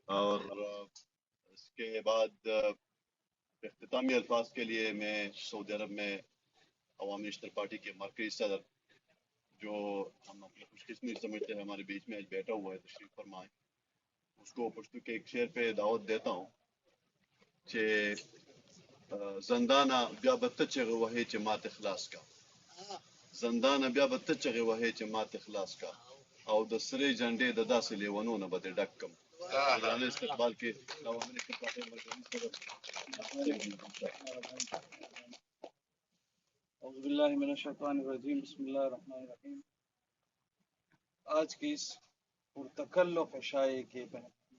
اور اس کے بعد اختتامی الفاظ کے لیے میں سعودی عرب میں عوامی نشتر پارٹی کے مرکزی صدر، جو ہم اپنی خوش قسمتی سمجھتے ہیں ہمارے بیچ میں آج بیٹھا ہوا ہے، تشریف فرمائیں، اس کو پشتو کے ایک شعر پہ دعوت دیتا ہوں کہ زندانہ بیا بته چغې وهې چې ماته خلاص کا، زندانه بیا بته چغې وهې چې ماته خلاص کا، او د سرې جنډې د داسې لیونو نه به دې ډک کم. درانه استقبال کې عوامي نشتر پارټي مرکزي صدر اعوذ باللہ من الشیطان الرجیم، بسم اللہ الرحمن الرحیم۔ آج کی اس پرتکلف عشاء کے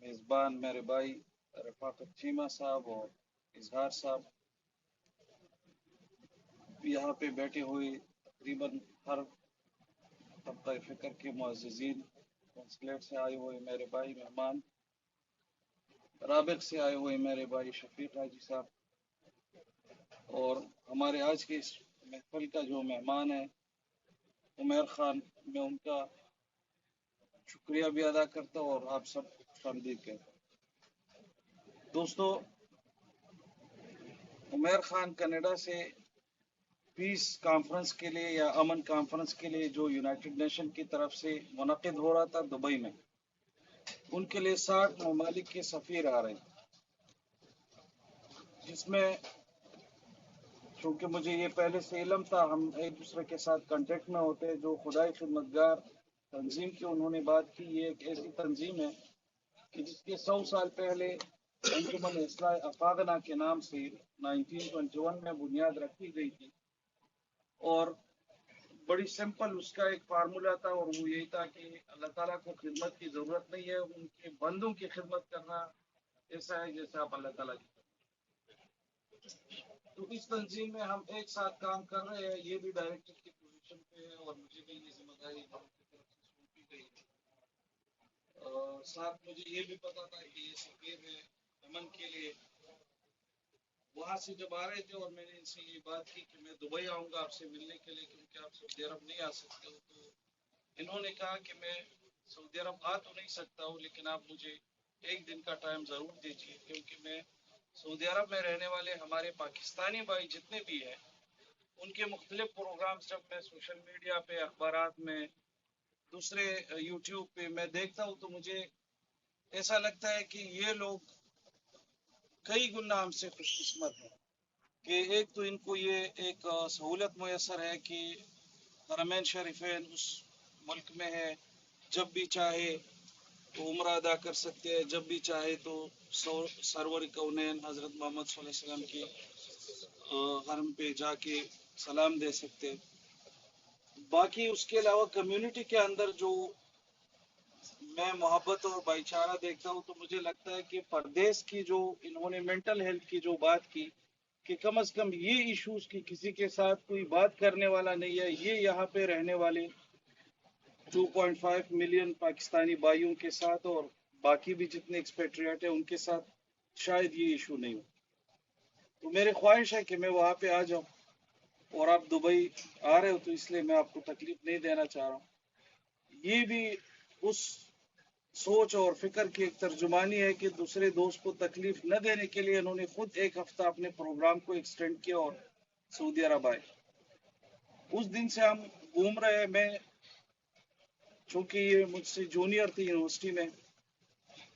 میزبان میرے بھائی رفاقت چیمہ صاحب اور اظہار صاحب، یہاں پہ بیٹھے ہوئے تقریباً ہر طبقہ فکر کے معززین، کنسلیٹ سے آئے ہوئے میرے بھائی مہمان، رابق سے آئے ہوئے میرے بھائی شفیق حاجی صاحب، اور ہمارے آج کے اس محفل کا جو مہمان ہے عمیر خان، میں ان کا شکریہ بھی ادا کرتا ہوں اور آپ سب کو خوش آمدید کہتا ہوں۔ دوستو، عمیر خان کینیڈا سے پیس کانفرنس کے لیے یا امن کانفرنس کے لیے جو یونائٹڈ نیشن کی طرف سے منعقد ہو رہا تھا دبئی میں، ان کے لیے 60 ممالک کے سفیر آ رہے ہیں، جس میں چونکہ مجھے یہ پہلے سے علم تھا، ہم ایک دوسرے کے ساتھ کانٹیکٹ میں ہوتے ہیں، جو خدائی خدمتگار تنظیم کی انہوں نے بات کی، یہ ایک ایسی تنظیم ہے کہ جس کے 100 سال پہلے انجمن اصلاح افاغنا کے نام سے 1921 میں بنیاد رکھی گئی تھی، اور بڑی سمپل اس کا ایک فارمولا تھا، اور وہ یہی تھا کہ اللہ تعالیٰ کو خدمت کی ضرورت نہیں ہے، ان کے بندوں کی خدمت کرنا ایسا ہے جیسے آپ اللہ تعالیٰ کی. تو اس تنظیم میں ہم ایک ساتھ کام کر رہے ہیں، یہ بھی ڈائریکٹر کی پوزیشن پہ ہے اور مجھے بھی یہ ذمہ داری کی طرف سے سونپی گئی ہے. ساتھ مجھے یہ بھی پتا تھا کہ یہ سفیر ہے امن کے لیے. وہاں سے جب آ رہے تھے اور میں نے ان سے یہ بات کی کہ میں دبئی آؤں گا آپ سے ملنے کے لیے کیونکہ آپ سعودی عرب نہیں آ سکتے ہو، تو انہوں نے کہا کہ میں سعودی عرب آ تو نہیں سکتا ہوں لیکن آپ مجھے ایک دن کا ٹائم ضرور دیجیے، کیونکہ میں سعودی عرب میں رہنے والے ہمارے پاکستانی بھائی جتنے بھی ہیں ان کے مختلف پروگرامز جب میں سوشل میڈیا پہ، اخبارات میں، دوسرے یوٹیوب پہ میں دیکھتا ہوں تو مجھے ایسا لگتا ہے کہ یہ لوگ کئی گنا ہم سے خوش قسمت ہیں کہ ایک تو ان کو یہ ایک سہولت میسر ہے کہ حرمین شریفین اس ملک میں ہے، جب بھی چاہے تو عمرہ ادا کر سکتے ہیں، جب بھی چاہے تو سرور کونین حضرت محمد صلی اللہ علیہ وسلم کی حرم پہ جا کے سلام دے سکتے. باقی اس کے علاوہ کمیونٹی کے اندر جو میں محبت اور بھائی چارہ دیکھتا ہوں تو مجھے لگتا ہے کہ پردیس کی جو انہوں نے مینٹل ہیلتھ کی جو بات کی کہ کم از کم یہ ایشوز کی کسی کے ساتھ کوئی بات کرنے والا نہیں ہے، یہ یہاں پہ رہنے والے 2.5 ملین پاکستانی بھائیوں کے ساتھ اور باقی بھی جتنے ایکسپیٹریٹ ہیں ان کے ساتھ شاید یہ ایشو نہیں ہو. تو میری خواہش ہے کہ میں وہاں پہ آ جاؤں، اور آپ دبئی آ رہے ہو تو اس لیے میں آپ کو تکلیف نہیں دینا چاہ رہا ہوں. یہ بھی اس سوچ اور فکر کی ایک ترجمانی ہے کہ دوسرے دوست کو تکلیف نہ دینے کے لیے انہوں نے خود ایک ہفتہ اپنے پروگرام کو ایکسٹینڈ کیا اور سعودی عرب آئے. اس دن سے ہم گھوم رہے ہیں. میں چونکہ یہ مجھ سے جونیئر تھی یونیورسٹی میں،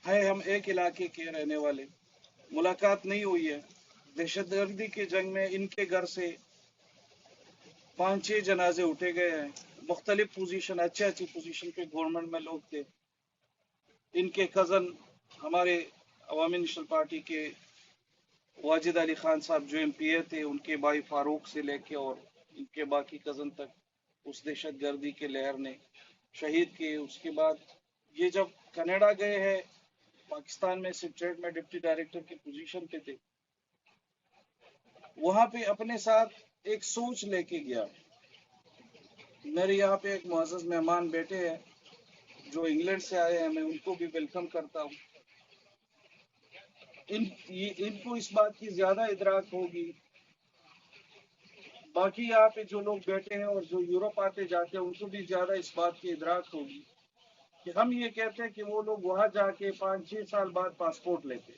ہے ہم ایک علاقے کے رہنے والے، ملاقات نہیں ہوئی ہے. دہشت گردی کی جنگ میں ان کے گھر سے 5-6 جنازے اٹھے گئے ہیں، مختلف پوزیشن، اچھی پوزیشن پہ گورنمنٹ میں لوگ تھے. ان کے کزن ہمارے عوامی نیشنل پارٹی کے واجد علی خان صاحب جو ایم پی اے تھے، ان کے بھائی فاروق سے لے کے اور ان کے باقی کزن تک اس دہشت گردی کے لہر نے شہید کیے. اس کے بعد یہ جب کینیڈا گئے ہیں، پاکستان میں سیکریٹ میں ڈپٹی ڈائریکٹر کی پوزیشن پہ تھے، وہاں پہ اپنے ساتھ ایک سوچ لے کے گیا. میرے یہاں پہ ایک معزز مہمان بیٹھے ہیں جو انگلینڈ سے آئے ہیں، میں ان کو بھی ویلکم کرتا ہوں. ان کو اس بات کی زیادہ ادراک ہوگی. باقی یہاں پہ جو لوگ بیٹھے ہیں اور جو یورپ آتے جاتے ہیں ان کو بھی زیادہ اس بات کی ادراک ہوگی کہ ہم یہ کہتے ہیں کہ وہ لوگ وہاں جا کے 5-6 سال بعد پاسپورٹ لیتے،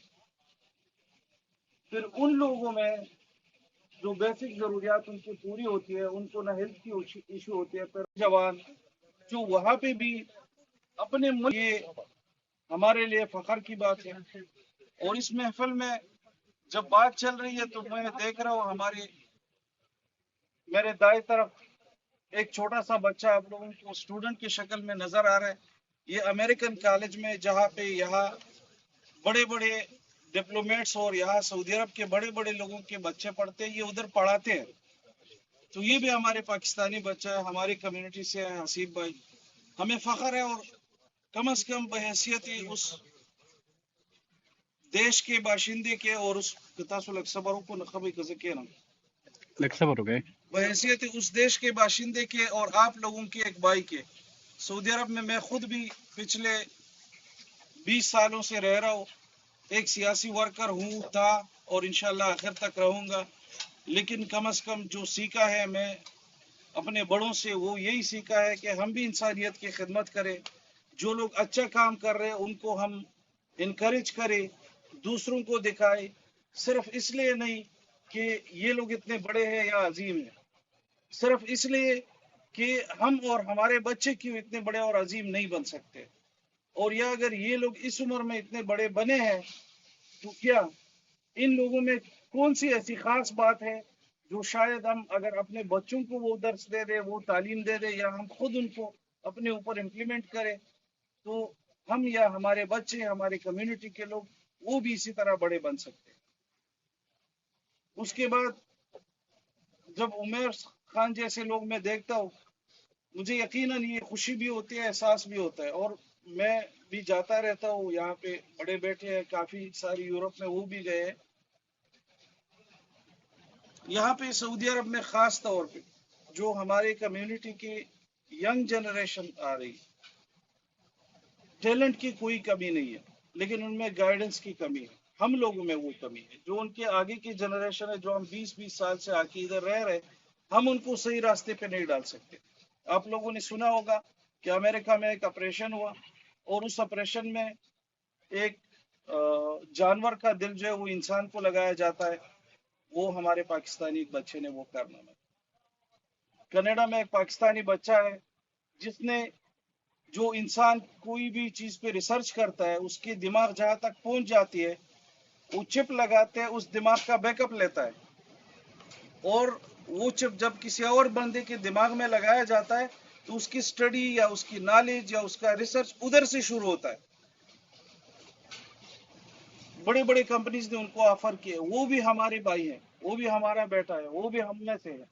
پھر ان لوگوں میں جو بیسک ضروریات ان کی پوری ہوتی ہے، ان کو نہ ہیلتھ کی ایشو ہوتی ہے، پھر جوان جو وہاں پہ بھی اپنے ملک، یہ ہمارے لیے فخر کی بات ہے۔ اور اس محفل میں جب بات چل رہی ہے تو میں دیکھ رہا ہوں میرے دائیں طرف ایک چھوٹا سا بچہ آپ لوگوں کو اسٹوڈنٹ کی شکل میں نظر آ رہا ہے۔ یہ امریکن کالج میں جہاں پہ یہاں بڑے بڑے ڈپلومیٹس اور یہاں سعودی عرب کے بڑے بڑے لوگوں کے بچے پڑھتے ہیں، یہ ادھر پڑھاتے ہیں۔ تو یہ بھی ہمارے پاکستانی بچہ ہے، ہماری کمیونٹی سے ہے حسیب بھائی، ہمیں فخر ہے۔ اور کم از کم بحیثیت اس دیش کے باشندے کے اور اس کتاسو لکسبروں کو نخبی کزکینا لکسبر ہو گئے بحیثیت اس دیش کے باشندے کے اور آپ لوگوں کے ایک بھائی کے، سعودی عرب میں خود بھی پچھلے 20 سالوں سے رہ رہا ہوں، ایک سیاسی ورکر ہوں تھا اور انشاءاللہ آخر تک رہوں گا، لیکن کم از کم جو سیکھا ہے میں اپنے بڑوں سے، وہ یہی سیکھا ہے کہ ہم بھی انسانیت کی خدمت کریں، جو لوگ اچھا کام کر رہے ہیں ان کو ہم انکریج کریں، دوسروں کو دکھائے، صرف اس لیے نہیں کہ یہ لوگ اتنے بڑے ہیں یا عظیم ہیں، صرف اس لیے کہ ہم اور ہمارے بچے کیوں اتنے بڑے اور عظیم نہیں بن سکتے، اور یا اگر یہ لوگ اس عمر میں اتنے بڑے بنے ہیں تو کیا ان لوگوں میں کون سی ایسی خاص بات ہے جو شاید ہم اگر اپنے بچوں کو وہ درس دے دے، وہ تعلیم دے دے، یا ہم خود ان کو اپنے اوپر امپلیمنٹ کریں تو ہم یا ہمارے بچے، ہماری کمیونٹی کے لوگ وہ بھی اسی طرح بڑے بن سکتے ہیں۔ اس کے بعد جب عمیر خان جیسے لوگ میں دیکھتا ہوں، مجھے یقیناً یہ خوشی بھی ہوتی ہے، احساس بھی ہوتا ہے، اور میں بھی جاتا رہتا ہوں، یہاں پہ بڑے بیٹھے ہیں کافی ساری یورپ میں، وہ بھی گئے ہیں۔ یہاں پہ سعودی عرب میں خاص طور پہ جو ہماری کمیونٹی کی ینگ جنریشن آ رہی، ٹیلنٹ کی کوئی کمی نہیں ہے، لیکن ان میں گائیڈنس کی کمی ہے، ہم لوگوں میں وہ کمی ہے، جو ان کے آگے کی جنریشن ہے، جو ہم 20 سال سے آ کے ادھر رہ رہے، ہم ان کو صحیح راستے پہ نہیں ڈال سکتے۔ آپ لوگوں نے سنا ہوگا کہ امریکہ میں ایک آپریشن ہوا، اور اس آپریشن میں ایک جانور کا دل جو ہے وہ انسان کو لگایا جاتا ہے، وہ ہمارے پاکستانی ایک بچے نے وہ کرنا ہے۔ کینیڈا میں ایک پاکستانی بچہ ہے جس نے، جو انسان کوئی بھی چیز پہ ریسرچ کرتا ہے، اس کی دماغ جہاں تک پہنچ جاتی ہے، وہ چپ لگاتے ہیں، اس دماغ کا بیک اپ لیتا ہے، اور وہ چپ جب کسی اور بندے کے دماغ میں لگایا جاتا ہے تو اس کی سٹڈی یا اس کی نالج یا اس کا ریسرچ ادھر سے شروع ہوتا ہے۔ بڑے بڑے کمپنیز نے ان کو آفر کیے، وہ بھی ہمارے بھائی ہیں، وہ بھی ہمارا بیٹا ہے، وہ بھی ہم میں سے ہے۔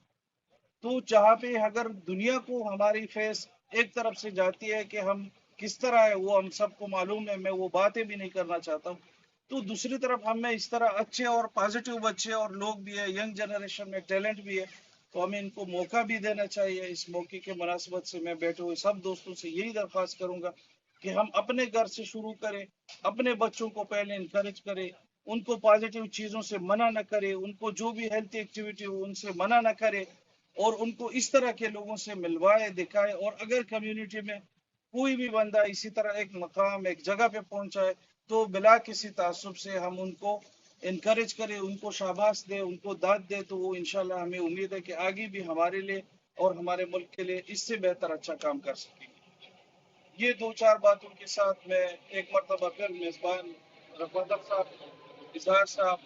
تو جہاں پہ اگر دنیا کو ہماری فیس ایک طرف سے جاتی ہے کہ ہم کس طرح ہے، وہ ہم سب کو معلوم ہے، میں وہ باتیں بھی نہیں کرنا چاہتا ہوں، تو دوسری طرف ہم میں اس طرح اچھے اور پازیٹیو بچے اور لوگ بھی ہے، ینگ جنریشن میں ٹیلنٹ بھی ہے، تو ہمیں ان کو موقع بھی دینا چاہیے۔ اس موقع کے مناسبت سے میں بیٹھے ہوئے سب دوستوں سے یہی درخواست کروں گا کہ ہم اپنے گھر سے شروع کریں، اپنے بچوں کو پہلے انکریج کریں، ان کو پازیٹیو چیزوں سے منع نہ کرے، ان کو جو بھی ہیلتھی ایکٹیویٹی ہو ان سے منع نہ کرے، اور ان کو اس طرح کے لوگوں سے ملوائے، دکھائے، اور اگر کمیونٹی میں کوئی بھی بندہ اسی طرح ایک مقام، ایک جگہ پہ پہنچائے تو بلا کسی تعصب سے ہم ان کو انکریج کریں، ان کو شاباش دے، ان کو داد دے، تو وہ انشاءاللہ ہمیں امید ہے کہ آگے بھی ہمارے لیے اور ہمارے ملک کے لیے اس سے بہتر اچھا کام کر سکیں گے۔ یہ دو چار باتوں کے ساتھ میں ایک مرتبہ پھر میزبان رفعت صاحب، اظہار صاحب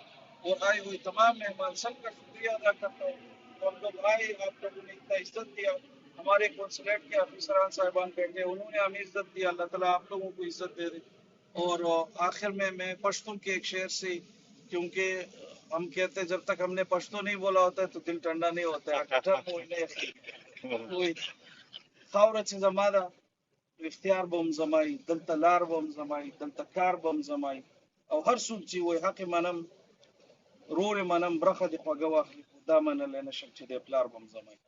اور آئے ہوئے تمام مہمان سب کا شکریہ ادا کرتا ہوں۔ ہم لوگ آئے، آپ لوگوں نے اتنا عزت دیا، ہمارے کنسولیٹ کے افسران صاحبان بیٹھے، انہوں نے ہمیں عزت دیا، اللہ تعالیٰ آپ لوگوں کو عزت دے دے۔ اور آخر میں پشتوں کے ایک شعر سے، کیونکہ ہم کہتے ہیں جب تک ہم نے پشتو نہیں بولا ہوتا ہے تو دل ٹھنڈا نہیں ہوتا ہے۔ کوئی خاورت سے زمادہ اختیار بم زمائی دلتا لار بم زمائی دلتا کار بم زمائی او هر څوک چې وای حق منم رور منم برخه د خوږه واخلي دا منلی نشم چې د پلار بم زمائی.